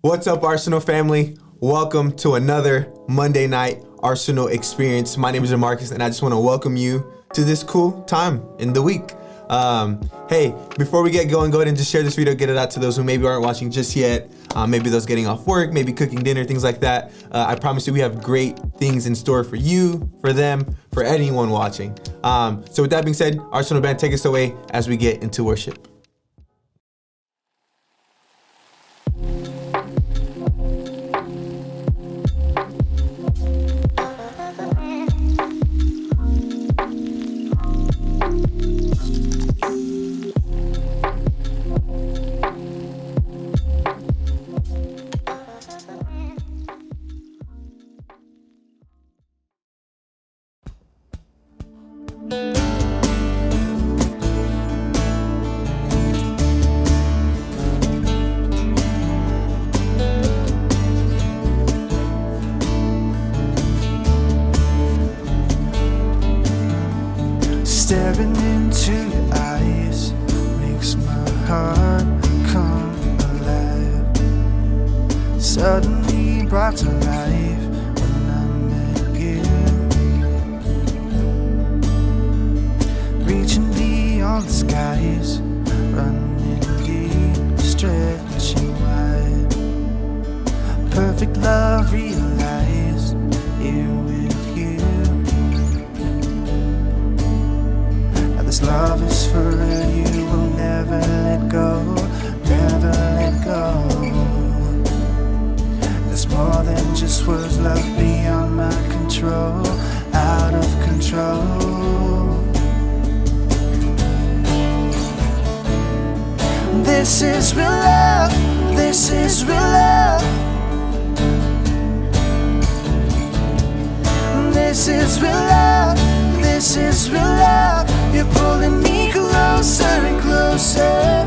What's up, Arsenal family? Welcome to another Monday night Arsenal experience. My name is Marcus, and I just want to welcome you to this cool time in the week. Hey, before we get going, go ahead and just share this video, get it out to those who maybe aren't watching just yet. Maybe those getting off work, maybe cooking dinner, things like that. I promise you we have great things in store for you, for them, for anyone watching. So with that being said, Arsenal band, take us away as we get into worship. Staring into your eyes makes my heart come alive. Suddenly brought to life when I met you. Reaching beyond the skies, running deep, stretching wide. Perfect love realized here with you. This love is for real, you will never let go, never let go. There's more than just words, love beyond my control, out of control. This is real love, this is real love. This is real love, this is real love. You're pulling me closer and closer,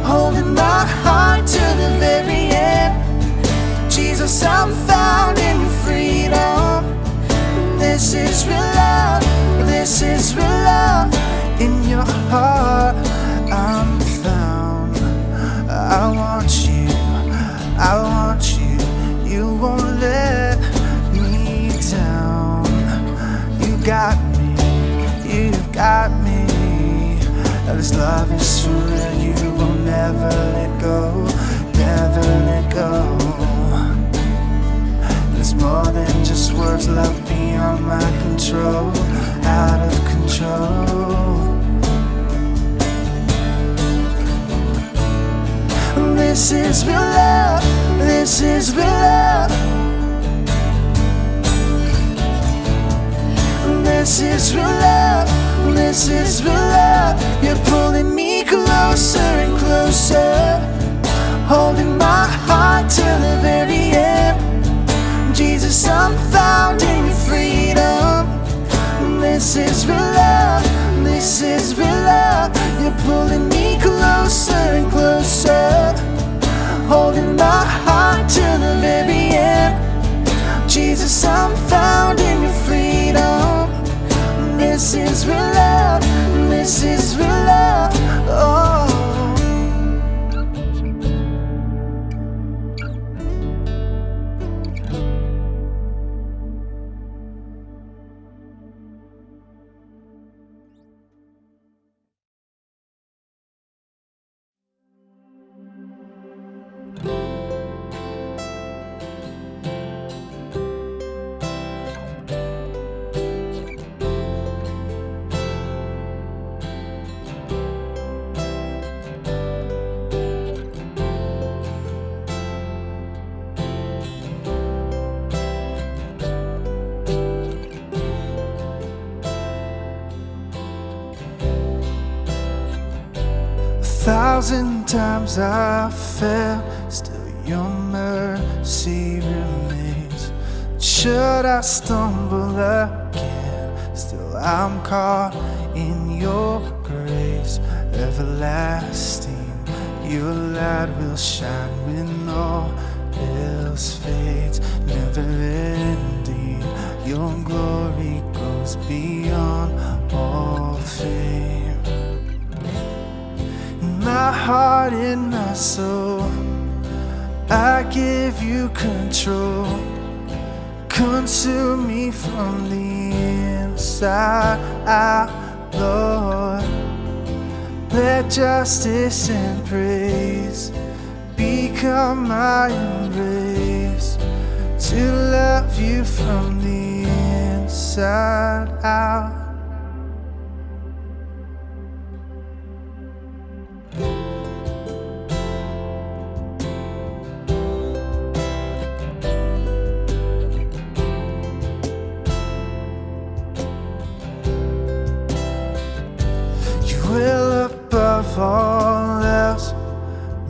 holding my heart to the very end. Jesus, I'm found in your freedom. This is real love, this is real love. In your heart, I'm found. I want you, I want you. You won't let me down. You got me. You've got me. This love is for real. You will never let go, never let go. There's more than just words, love beyond my control, out of control. This is real love, this is real love. This is real love, this is real love. You're pulling me closer and closer, holding my heart to the very end. Jesus, I'm found in your freedom. This is real love, this is real love. You're pulling me closer and closer, holding my heart to the very end. Jesus, I'm found in your freedom. This is real love, this is real love, oh. Thousand times I fell, still your mercy remains. Should I stumble again, still I'm caught in your grace. Everlasting, your light will shine when all else fades. Never ending, your glory goes beyond all fame. My heart and my soul I give you control. Consume me from the inside out, Lord. Let justice and praise become my embrace, to love you from the inside out. Well, above all else,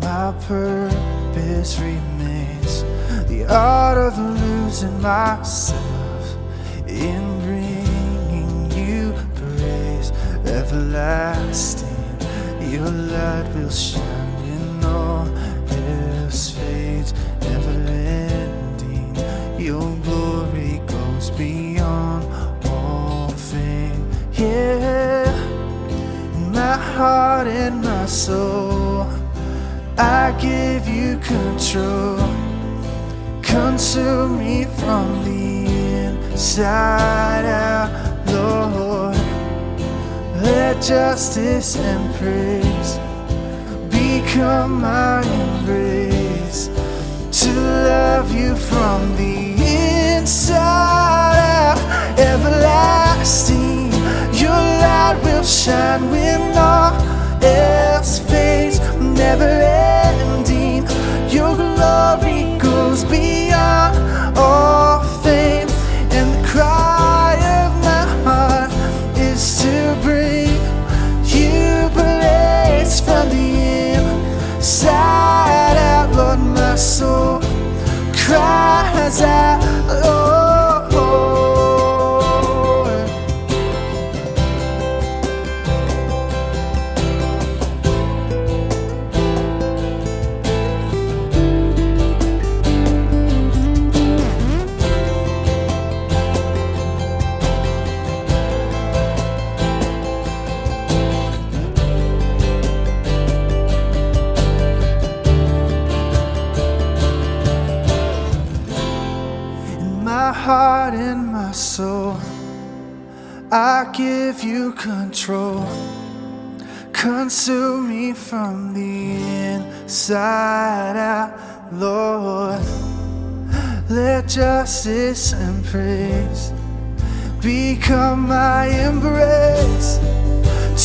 my purpose remains the art of losing myself in bringing you praise. Everlasting, your light will shine when all else fades. Never ending, your glory goes beyond all fame. Yeah, my heart and my soul, I give you control. Consume me from the inside out, Lord. Let justice and praise become my embrace, to love you from the inside out. Everlasting, your light will shine when all else fades. Never ending, your glory goes beyond all fame. And the cry of my heart is to bring you praise from the inside out. Lord, my soul cries out, oh. My heart and my soul, I give you control. Consume me from the inside out, Lord. Let justice and praise become my embrace,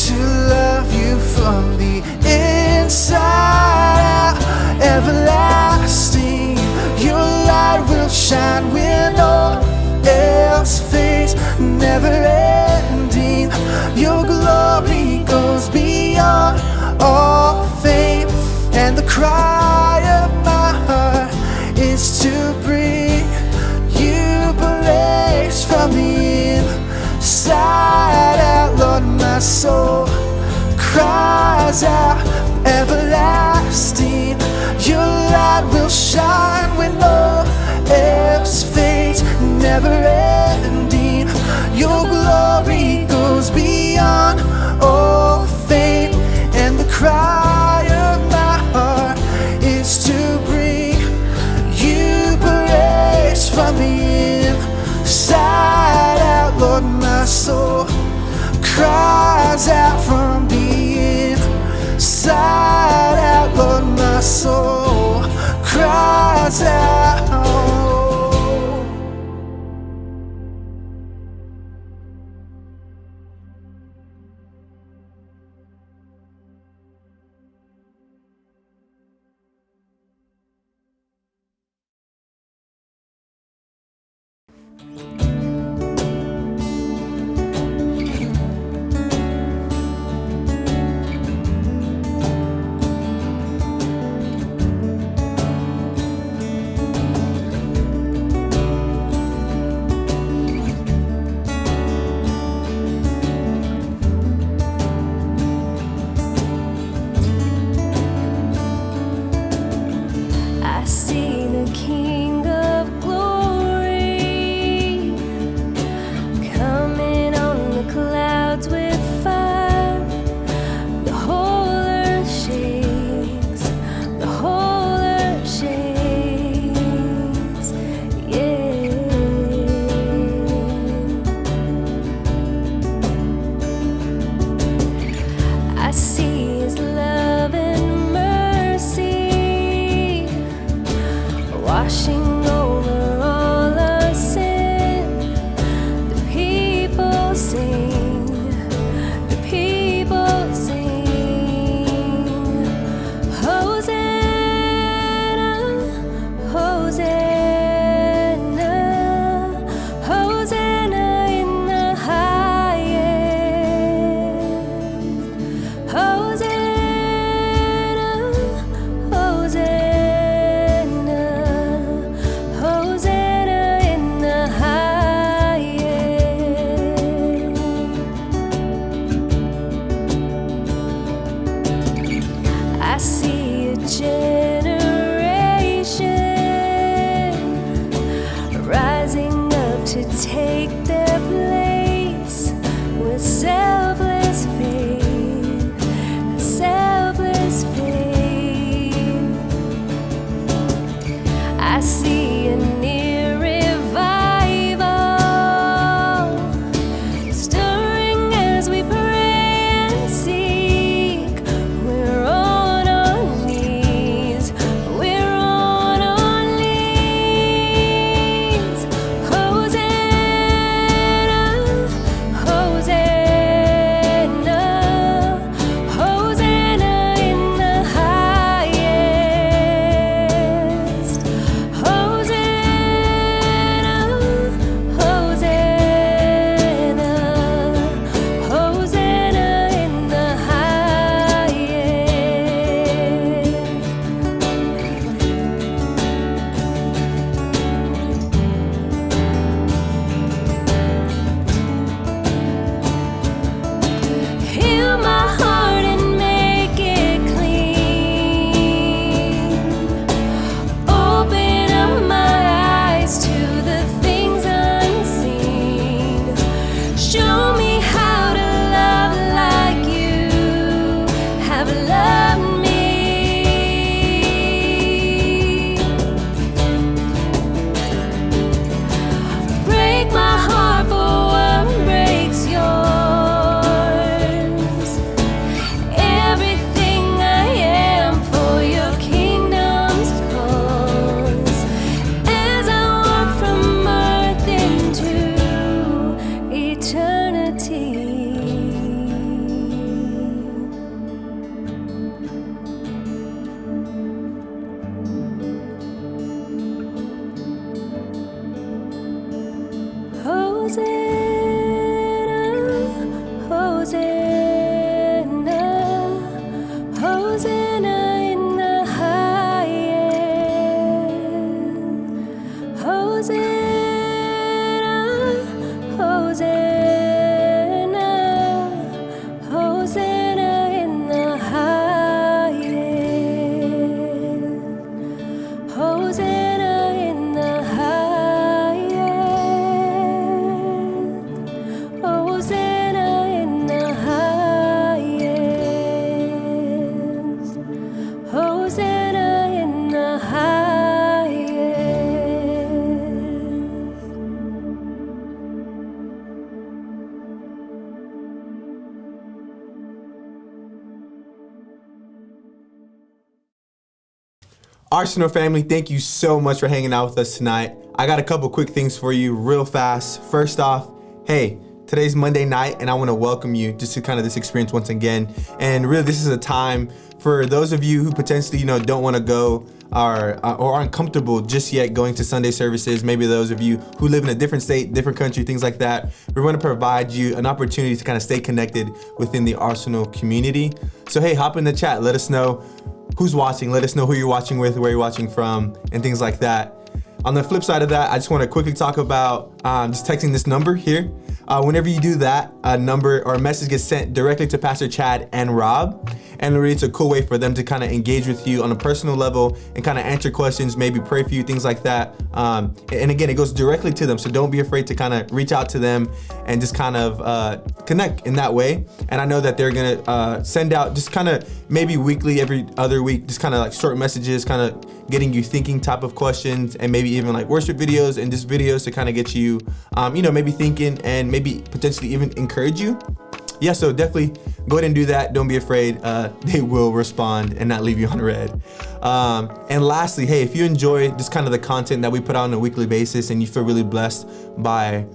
to love you from the inside out. Everlasting, your light will shine when all else fades. Never ending, your glory goes beyond all fame. And the cry of my heart is to bring you praise from the inside out. Lord, my soul cries out. Everlasting, your light will shine when all else fades. Never ending, your glory goes beyond all fame. And the cry of my heart is to bring you praise from the inside out. Lord, my soul cries out from the inside out. Lord, my soul cries out. Arsenal family, thank you so much for hanging out with us tonight. I got a couple quick things for you real fast. First off, hey, today's Monday night and I want to welcome you just to kind of this experience once again. And really this is a time for those of you who potentially, don't want to go or aren't comfortable just yet going to Sunday services. Maybe those of you who live in a different state, different country, things like that. We're going to provide you an opportunity to kind of stay connected within the Arsenal community. So hey, hop in the chat. Let us know who's watching. Let us know who you're watching with, where you're watching from, and things like that. On the flip side of that, I just want to quickly talk about just texting this number here. Whenever you do that, a number or a message gets sent directly to Pastor Chad and Rob. And really, it's a cool way for them to kind of engage with you on a personal level and kind of answer questions, maybe pray for you, things like that. And again, it goes directly to them. So don't be afraid to kind of reach out to them and just kind of connect in that way. And I know that they're going to send out just kind of maybe weekly, every other week, just kind of like short messages, kind of getting you thinking type of questions, and maybe even like worship videos and just videos to kind of get you, maybe thinking and maybe potentially even encourage you. Yeah, so definitely go ahead and do that. Don't be afraid. They will respond and not leave you on red. And lastly, hey, if you enjoy just kind of the content that we put out on a weekly basis and you feel really blessed by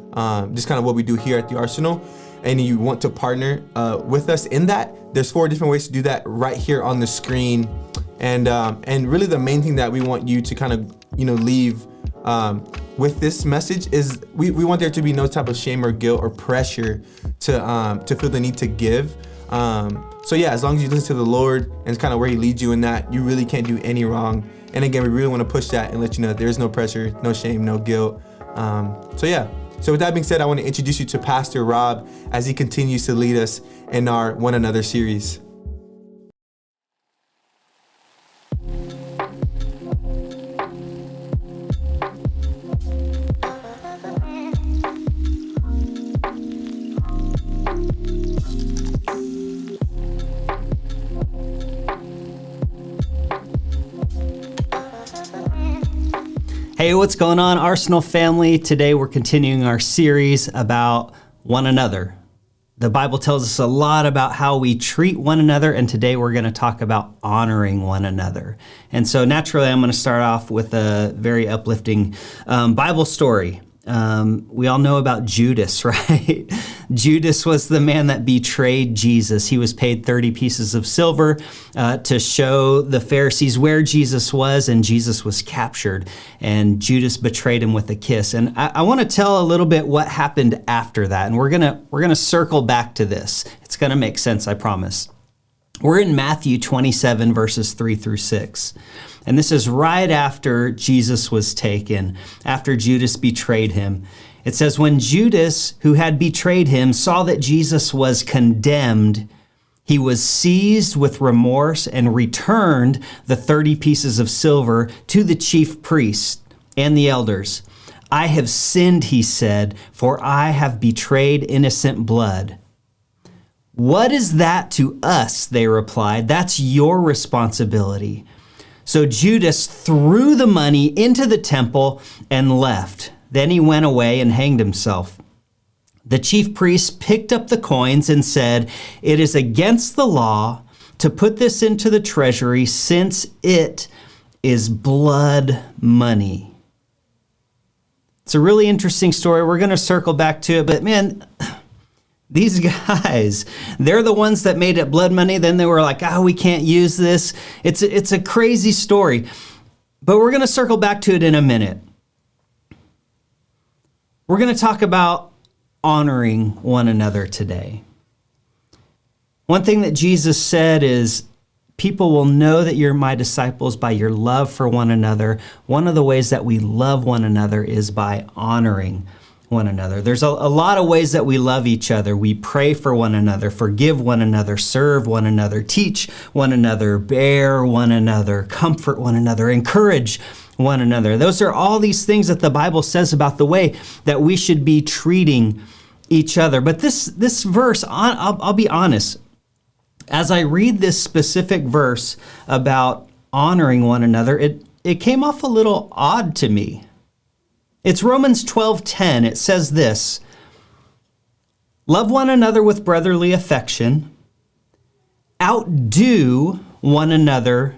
just kind of what we do here at the Arsenal, and you want to partner with us in that, there's 4 different ways to do that right here on the screen. And really the main thing that we want you to kind of, leave with this message is we want there to be no type of shame or guilt or pressure to feel the need to give. So yeah, as long as you listen to the Lord and it's kind of where He leads you in that, you really can't do any wrong. And again, we really want to push that and let you know that there's no pressure, no shame, no guilt. So yeah. So with that being said, I want to introduce you to Pastor Rob as he continues to lead us in our One Another series. Hey, what's going on, Arsenal family? Today we're continuing our series about one another. The Bible tells us a lot about how we treat one another, and today we're going to talk about honoring one another. And so naturally, I'm going to start off with a very uplifting Bible story. We all know about Judas, right? Judas was the man that betrayed Jesus. He was paid 30 pieces of silver to show the Pharisees where Jesus was, and Jesus was captured, and Judas betrayed him with a kiss. And I want to tell a little bit what happened after that, and we're gonna circle back to this. It's gonna make sense, I promise. We're in Matthew 27, verses 3 through 6. And this is right after Jesus was taken, after Judas betrayed him. It says, when Judas, who had betrayed him, saw that Jesus was condemned, he was seized with remorse and returned the 30 pieces of silver to the chief priests and the elders. I have sinned, he said, for I have betrayed innocent blood. What is that to us? They replied. That's your responsibility. So Judas threw the money into the temple and left. Then he went away and hanged himself. The chief priests picked up the coins and said, "It is against the law to put this into the treasury, since it is blood money." It's a really interesting story. We're going to circle back to it, but man, these guys, they're the ones that made it blood money. Then they were like, we can't use this. It's a crazy story, but we're going to circle back to it in a minute. We're going to talk about honoring one another today. One thing that Jesus said is, people will know that you're my disciples by your love for one another. One of the ways that we love one another is by honoring one another. There's a lot of ways that we love each other. We pray for one another, forgive one another, serve one another, teach one another, bear one another, comfort one another, encourage one another. Those are all these things that the Bible says about the way that we should be treating each other. But this verse, I'll be honest, as I read this specific verse about honoring one another, it came off a little odd to me. It's Romans 12:10. It says this: love one another with brotherly affection, outdo one another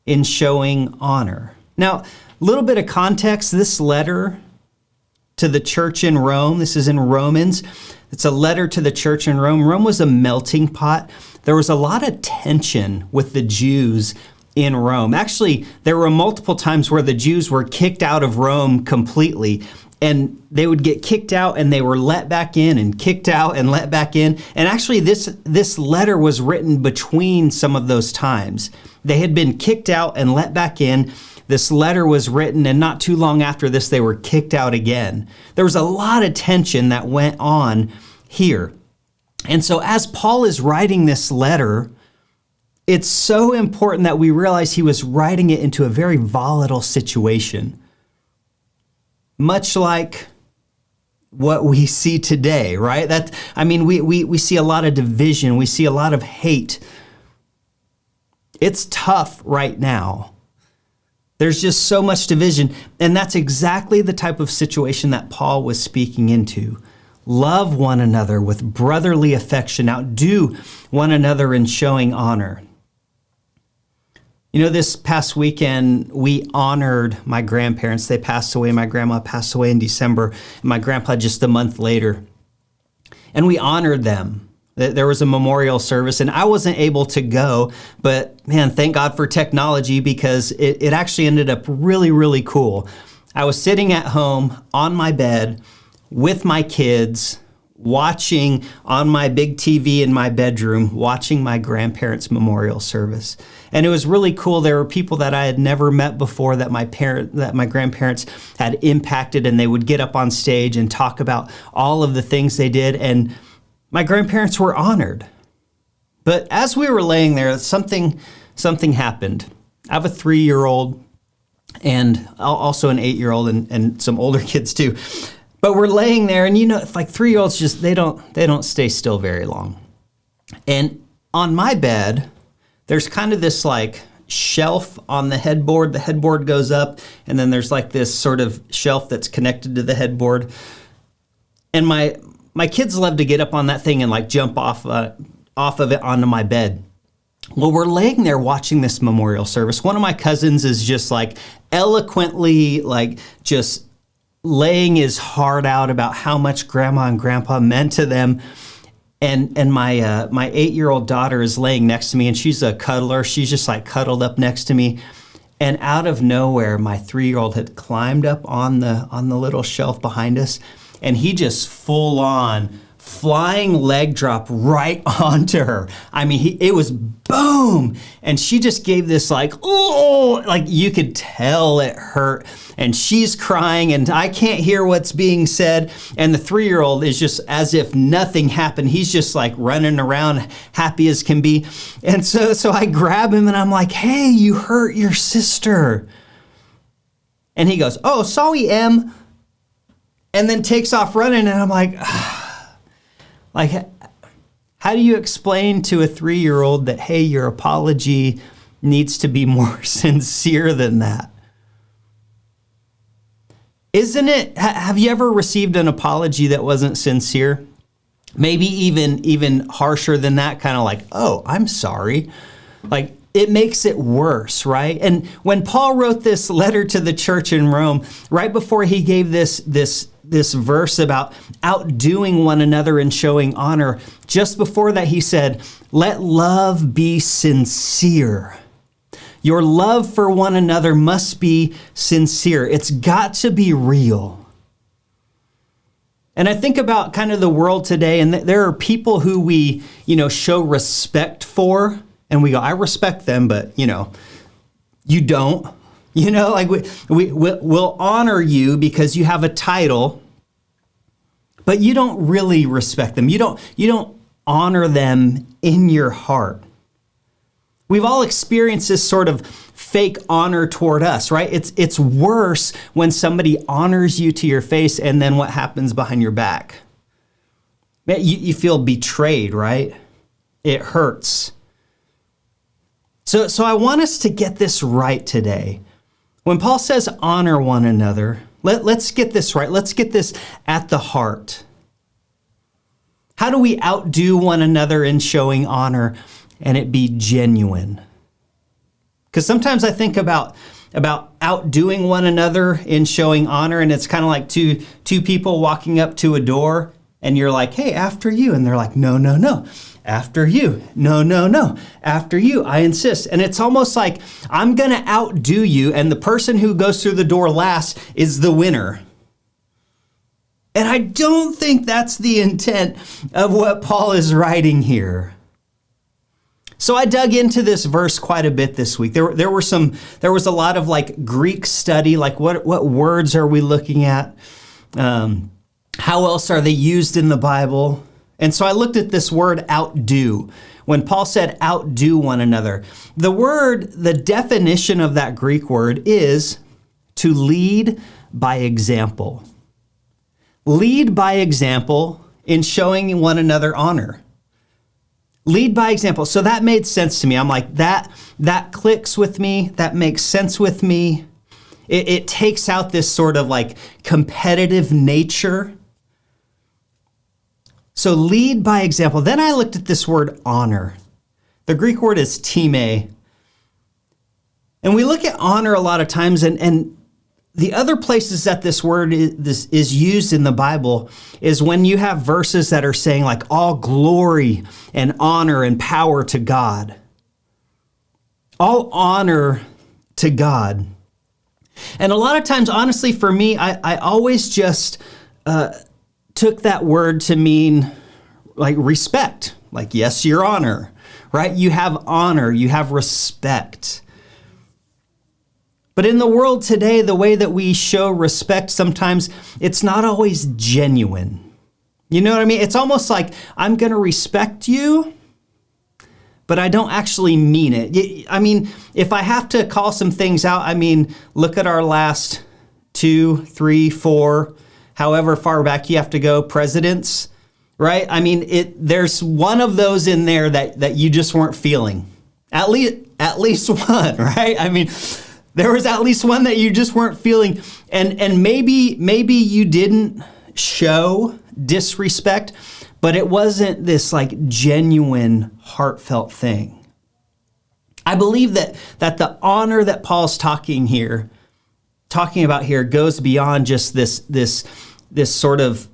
in showing honor. Now, a little bit of context, this letter to the church in Rome, this is in Romans. It's a letter to the church in Rome. Rome was a melting pot. There was a lot of tension with the Jews in Rome. Actually, there were multiple times where the Jews were kicked out of Rome completely, and they would get kicked out and they were let back in and kicked out and let back in. And actually, this letter was written between some of those times. They had been kicked out and let back in. This letter was written, and not too long after this, they were kicked out again. There was a lot of tension that went on here. And so as Paul is writing this letter, it's so important that we realize he was writing it into a very volatile situation. Much like what we see today, right? We see a lot of division. We see a lot of hate. It's tough right now. There's just so much division. And that's exactly the type of situation that Paul was speaking into. Love one another with brotherly affection. Outdo one another in showing honor. You know, this past weekend, we honored my grandparents. They passed away. My grandma passed away in December, and my grandpa just a month later. And we honored them. There was a memorial service, and I wasn't able to go, but man, thank God for technology, because it actually ended up really, really cool. I was sitting at home on my bed with my kids, watching on my big TV in my bedroom, watching my grandparents' memorial service. And it was really cool. There were people that I had never met before that my grandparents had impacted, and they would get up on stage and talk about all of the things they did. And my grandparents were honored. But as we were laying there, something happened. I have a 3-year-old and also an 8-year-old and some older kids too. But we're laying there, and you know, like 3-year-olds just they don't stay still very long. And on my bed, there's kind of this like shelf on the headboard. The headboard goes up, and then there's like this sort of shelf that's connected to the headboard. And my kids love to get up on that thing and like jump off of it onto my bed. Well, we're laying there watching this memorial service. One of my cousins is just like eloquently like just laying his heart out about how much grandma and grandpa meant to them. And my 8-year-old daughter is laying next to me, and she's a cuddler. She's just like cuddled up next to me. And out of nowhere, my 3-year-old had climbed up on the little shelf behind us, and he just full on flying leg drop right onto her. I mean, it was boom. And she just gave this like, oh, like you could tell it hurt. And she's crying, and I can't hear what's being said. And the 3-year-old is just as if nothing happened. He's just like running around happy as can be. And so I grab him and I'm like, hey, you hurt your sister. And he goes, oh, sorry, Em. And then takes off running, and I'm like, how do you explain to a 3-year-old that, hey, your apology needs to be more sincere than that? Isn't it? Have you ever received an apology that wasn't sincere? Maybe even harsher than that, kind of like, oh, I'm sorry. Like, it makes it worse, right? And when Paul wrote this letter to the church in Rome, right before he gave this verse about outdoing one another and showing honor, just before that he said, let love be sincere. Your love for one another must be sincere. It's got to be real. And I think about kind of the world today, and there are people who we, show respect for, and we go, I respect them, but, you don't. Like we'll honor you because you have a title, but you don't really respect them. You don't honor them in your heart. We've all experienced this sort of fake honor toward us, right? It's worse when somebody honors you to your face and then what happens behind your back. You feel betrayed, right? It hurts. So I want us to get this right today. When Paul says honor one another, let's get this right. Let's get this at the heart. How do we outdo one another in showing honor and it be genuine? Because sometimes I think about outdoing one another in showing honor, and it's kind of like two people walking up to a door, and you're like, hey, after you. And they're like, no, no, no, after you. No, no, no, after you. I insist. And it's almost like I'm going to outdo you, and the person who goes through the door last is the winner. And I don't think that's the intent of what Paul is writing here. So I dug into this verse quite a bit this week. There was a lot of like Greek study, like what words are we looking at? How else are they used in the Bible? And so I looked at this word outdo. When Paul said outdo one another, the definition of that Greek word is to lead by example. Lead by example in showing one another honor. Lead by example. So that made sense to me. I'm like, that clicks with me. That makes sense with me. It takes out this sort of like competitive nature. So lead by example. Then I looked at this word honor. The Greek word is time. And we look at honor a lot of times, and the other places that this word is used in the Bible is when you have verses that are saying like all glory and honor and power to God. All honor to God. And a lot of times, honestly, for me, I always just took that word to mean like respect. Like, yes, your honor, right? You have honor, you have respect. But in the world today, the way that we show respect, sometimes it's not always genuine. You know what I mean? It's almost like I'm going to respect you, but I don't actually mean it. I mean, if I have to call some things out, I mean, look at our last 2, 3, 4, however far back you have to go, presidents, right? I mean, there's one of those in there that you just weren't feeling. At least one, right? I mean, there was at least one that you just weren't feeling. And maybe you didn't show disrespect, but it wasn't this like genuine, heartfelt thing. I believe that the honor that Paul's talking about here goes beyond just this sort of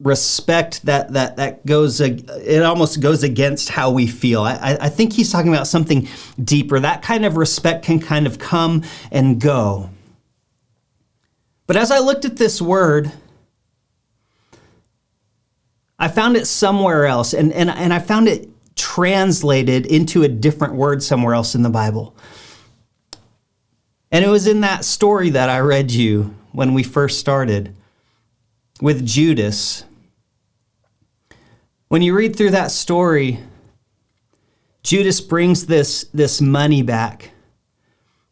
respect that goes, it almost goes against how we feel. I think he's talking about something deeper. That kind of respect can kind of come and go. But as I looked at this word, I found it somewhere else, and I found it translated into a different word somewhere else in the Bible. And it was in that story that I read you when we first started with Judas. When you read through that story, Judas brings this money back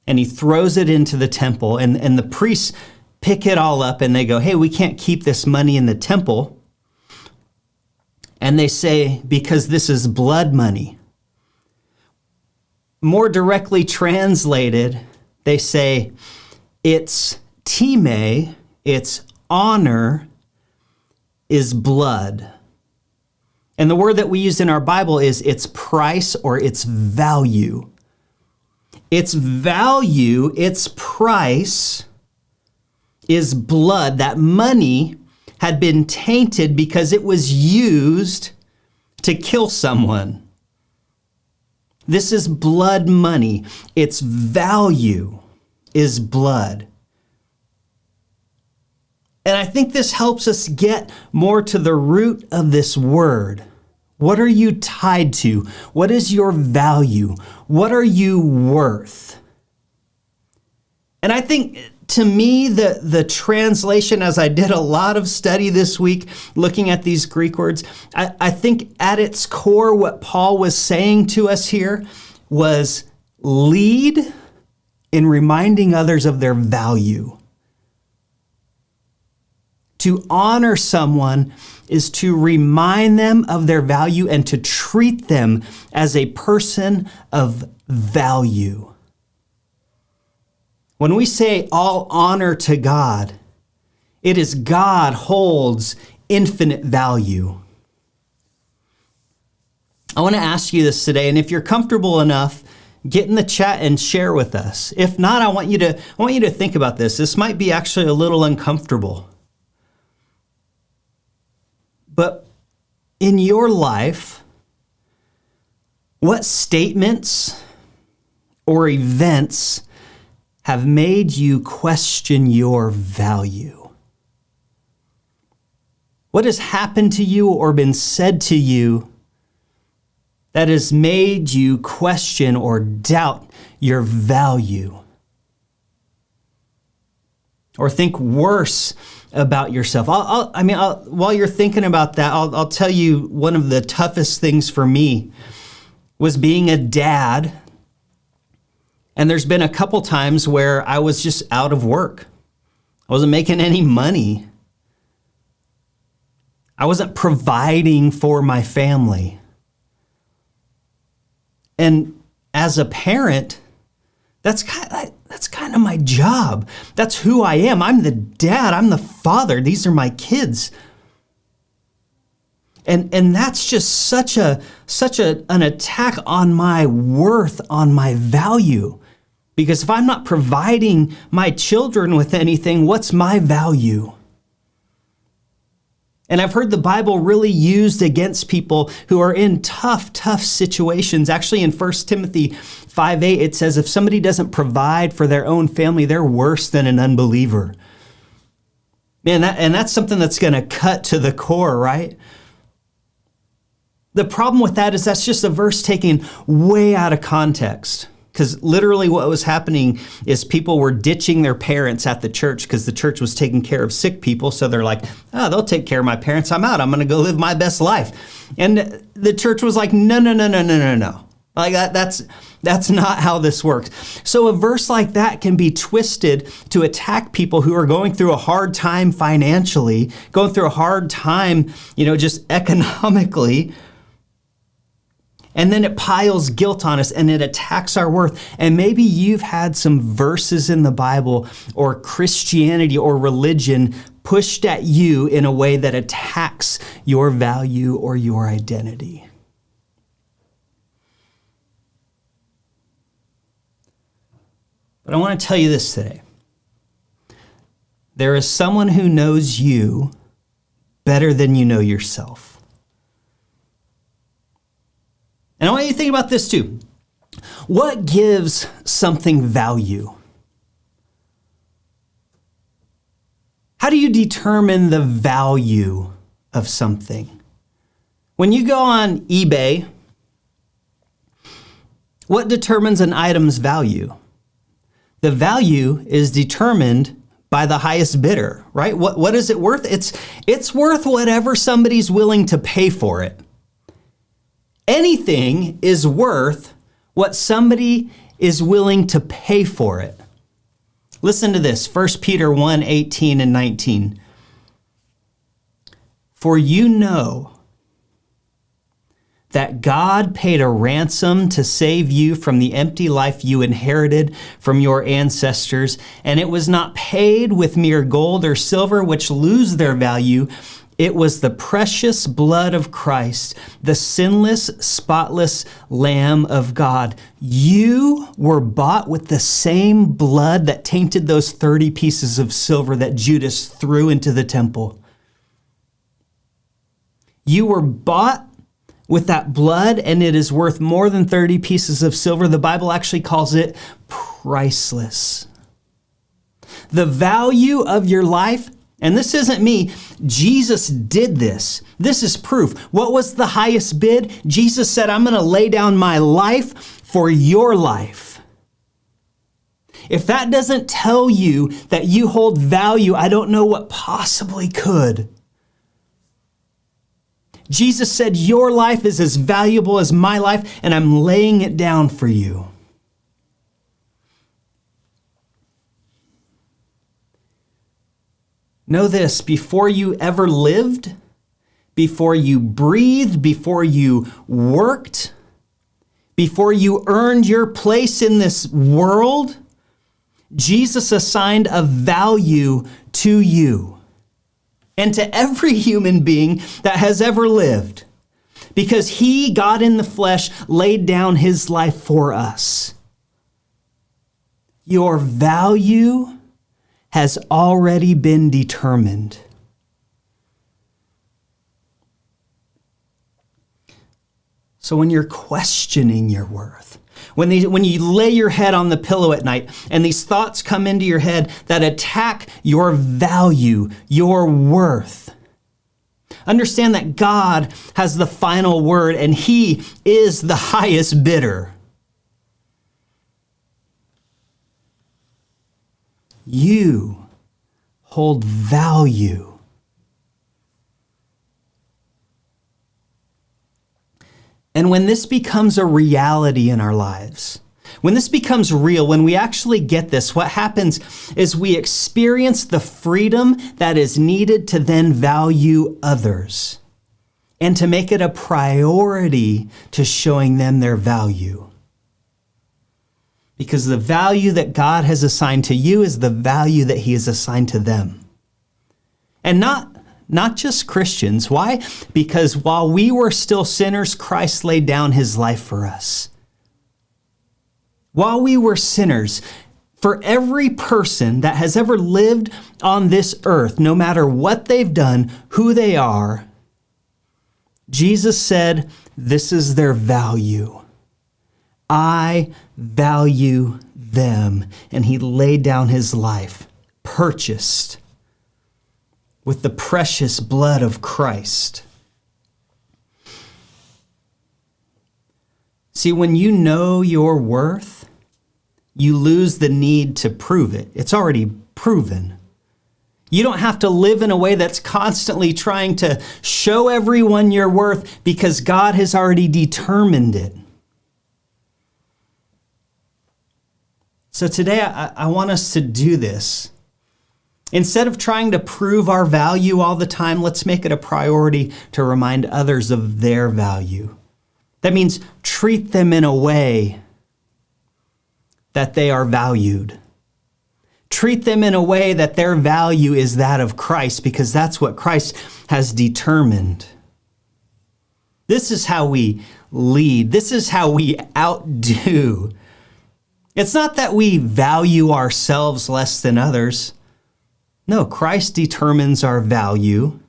and he throws it into the temple, and the priests pick it all up and they go, hey, we can't keep this money in the temple. And they say, because this is blood money. More directly translated, they say, it's time, it's honor, is blood. And the word that we use in our Bible is its price or its value. Its value, its price is blood. That money had been tainted because it was used to kill someone. This is blood money. Its value is blood. And I think this helps us get more to the root of this word. What are you tied to? What is your value? What are you worth? And I think, to me, the translation, as I did a lot of study this week looking at these Greek words, I think at its core what Paul was saying to us here was lead in reminding others of their value. To honor someone is to remind them of their value and to treat them as a person of value. When we say all honor to God, it is God holds infinite value. I want to ask you this today, and if you're comfortable enough, get in the chat and share with us. If not, I want you to think about this. This might be actually a little uncomfortable. But in your life, what statements or events have made you question your value? What has happened to you or been said to you that has made you question or doubt your value? Or think worse about yourself? While you're thinking about that, I'll tell you one of the toughest things for me was being a dad. And there's been a couple times where I was just out of work. I wasn't making any money. I wasn't providing for my family. And as a parent, that's kind of my job. That's who I am. I'm the dad. I'm the father. These are my kids. And that's just such an attack on my worth, on my value. Because if I'm not providing my children with anything, what's my value? And I've heard the Bible really used against people who are in tough situations. Actually, in 1 Timothy 5:8, it says, if somebody doesn't provide for their own family, they're worse than an unbeliever. Man, that's something that's going to cut to the core, right? The problem with that is that's just a verse taken way out of context. Because literally what was happening is people were ditching their parents at the church because the church was taking care of sick people. So they're like, they'll take care of my parents. I'm out. I'm going to go live my best life. And the church was like, no. Like that's not how this works. So a verse like that can be twisted to attack people who are going through a hard time financially, going through a hard time, just economically. And then it piles guilt on us and it attacks our worth. And maybe you've had some verses in the Bible or Christianity or religion pushed at you in a way that attacks your value or your identity. But I want to tell you this today. There is someone who knows you better than you know yourself. And I want you to think about this too. What gives something value? How do you determine the value of something? When you go on eBay, what determines an item's value? The value is determined by the highest bidder, right? What is it worth? It's worth whatever somebody's willing to pay for it. Anything is worth what somebody is willing to pay for it. Listen to this, 1 Peter 1:18 and 19. For you know that God paid a ransom to save you from the empty life you inherited from your ancestors, and it was not paid with mere gold or silver, which lose their value. It was the precious blood of Christ, the sinless, spotless Lamb of God. You were bought with the same blood that tainted those 30 pieces of silver that Judas threw into the temple. You were bought with that blood, and it is worth more than 30 pieces of silver. The Bible actually calls it priceless. The value of your life, and this isn't me, Jesus did this. This is proof. What was the highest bid? Jesus said, I'm going to lay down my life for your life. If that doesn't tell you that you hold value, I don't know what possibly could. Jesus said, your life is as valuable as my life, and I'm laying it down for you. Know this, before you ever lived, before you breathed, before you worked, before you earned your place in this world, Jesus assigned a value to you and to every human being that has ever lived. because he, God in the flesh, laid down his life for us. Your value has already been determined. So when you're questioning your worth, when you lay your head on the pillow at night and these thoughts come into your head that attack your value, your worth, understand that God has the final word and he is the highest bidder. You hold value. And when this becomes a reality in our lives, when this becomes real, when we actually get this, what happens is we experience the freedom that is needed to then value others and to make it a priority to showing them their value. Because the value that God has assigned to you is the value that he has assigned to them. And not just Christians. Why? Because while we were still sinners, Christ laid down his life for us. While we were sinners, for every person that has ever lived on this earth, no matter what they've done, who they are, Jesus said, this is their value. I value them. And he laid down his life, purchased with the precious blood of Christ. See, when you know your worth, you lose the need to prove it. It's already proven. You don't have to live in a way that's constantly trying to show everyone your worth because God has already determined it. So today, I want us to do this. Instead of trying to prove our value all the time, let's make it a priority to remind others of their value. That means treat them in a way that they are valued. Treat them in a way that their value is that of Christ, because that's what Christ has determined. This is how we lead. This is how we outdo. It's not that we value ourselves less than others. No, Christ determines our value.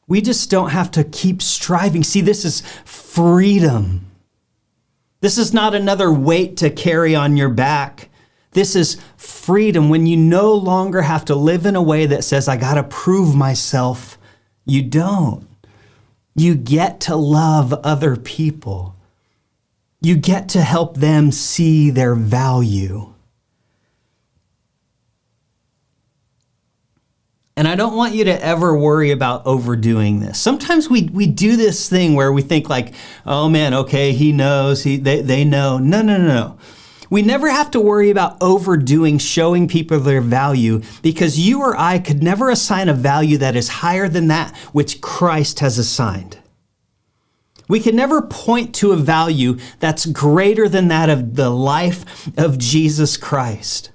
We just don't have to keep striving. See, this is freedom. This is not another weight to carry on your back. This is freedom when you no longer have to live in a way that says, I got to prove myself. You don't. You get to love other people. You get to help them see their value. And I don't want you to ever worry about overdoing this. Sometimes we do this thing where we think like, oh man, okay, he knows, they know. No. We never have to worry about overdoing, showing people their value, because you or I could never assign a value that is higher than that which Christ has assigned. We can never point to a value that's greater than that of the life of Jesus Christ.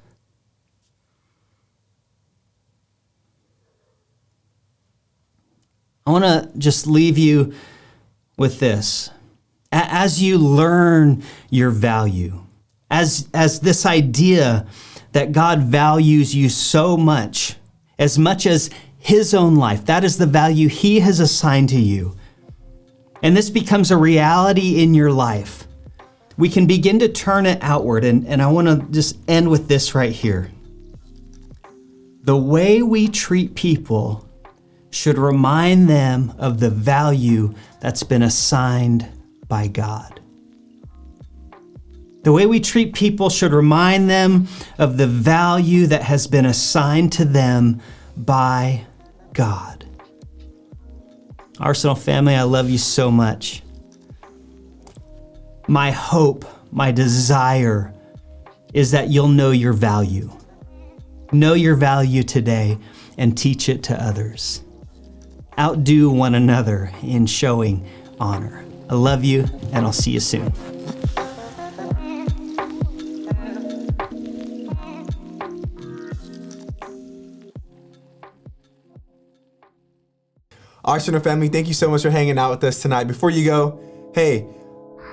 I want to just leave you with this. As you learn your value, as this idea that God values you so much as his own life, that is the value he has assigned to you. And this becomes a reality in your life. We can begin to turn it outward. And I want to just end with this right here. The way we treat people should remind them of the value that's been assigned by God. The way we treat people should remind them of the value that has been assigned to them by God. Arsenal family, I love you so much. My hope, my desire is that you'll know your value. Know your value today and teach it to others. Outdo one another in showing honor. I love you, and I'll see you soon. Arsenal family, thank you so much for hanging out with us tonight. Before you go, hey,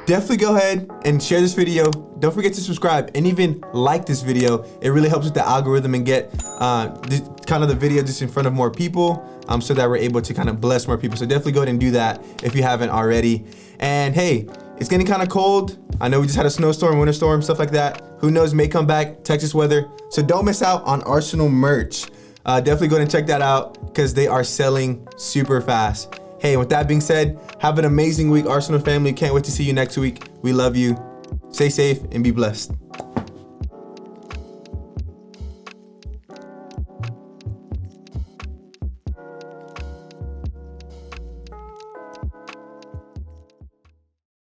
definitely go ahead and share this video. Don't forget to subscribe and even like this video. It really helps with the algorithm and get the video just in front of more people, so that we're able to kind of bless more people. So definitely go ahead and do that if you haven't already. And hey, it's getting kind of cold. I know we just had a snowstorm, winter storm, stuff like that. Who knows, may come back, Texas weather. So don't miss out on Arsenal merch. Definitely go ahead and check that out because they are selling super fast. Hey, with that being said, have an amazing week, Arsenal family. Can't wait to see you next week. We love you. Stay safe and be blessed.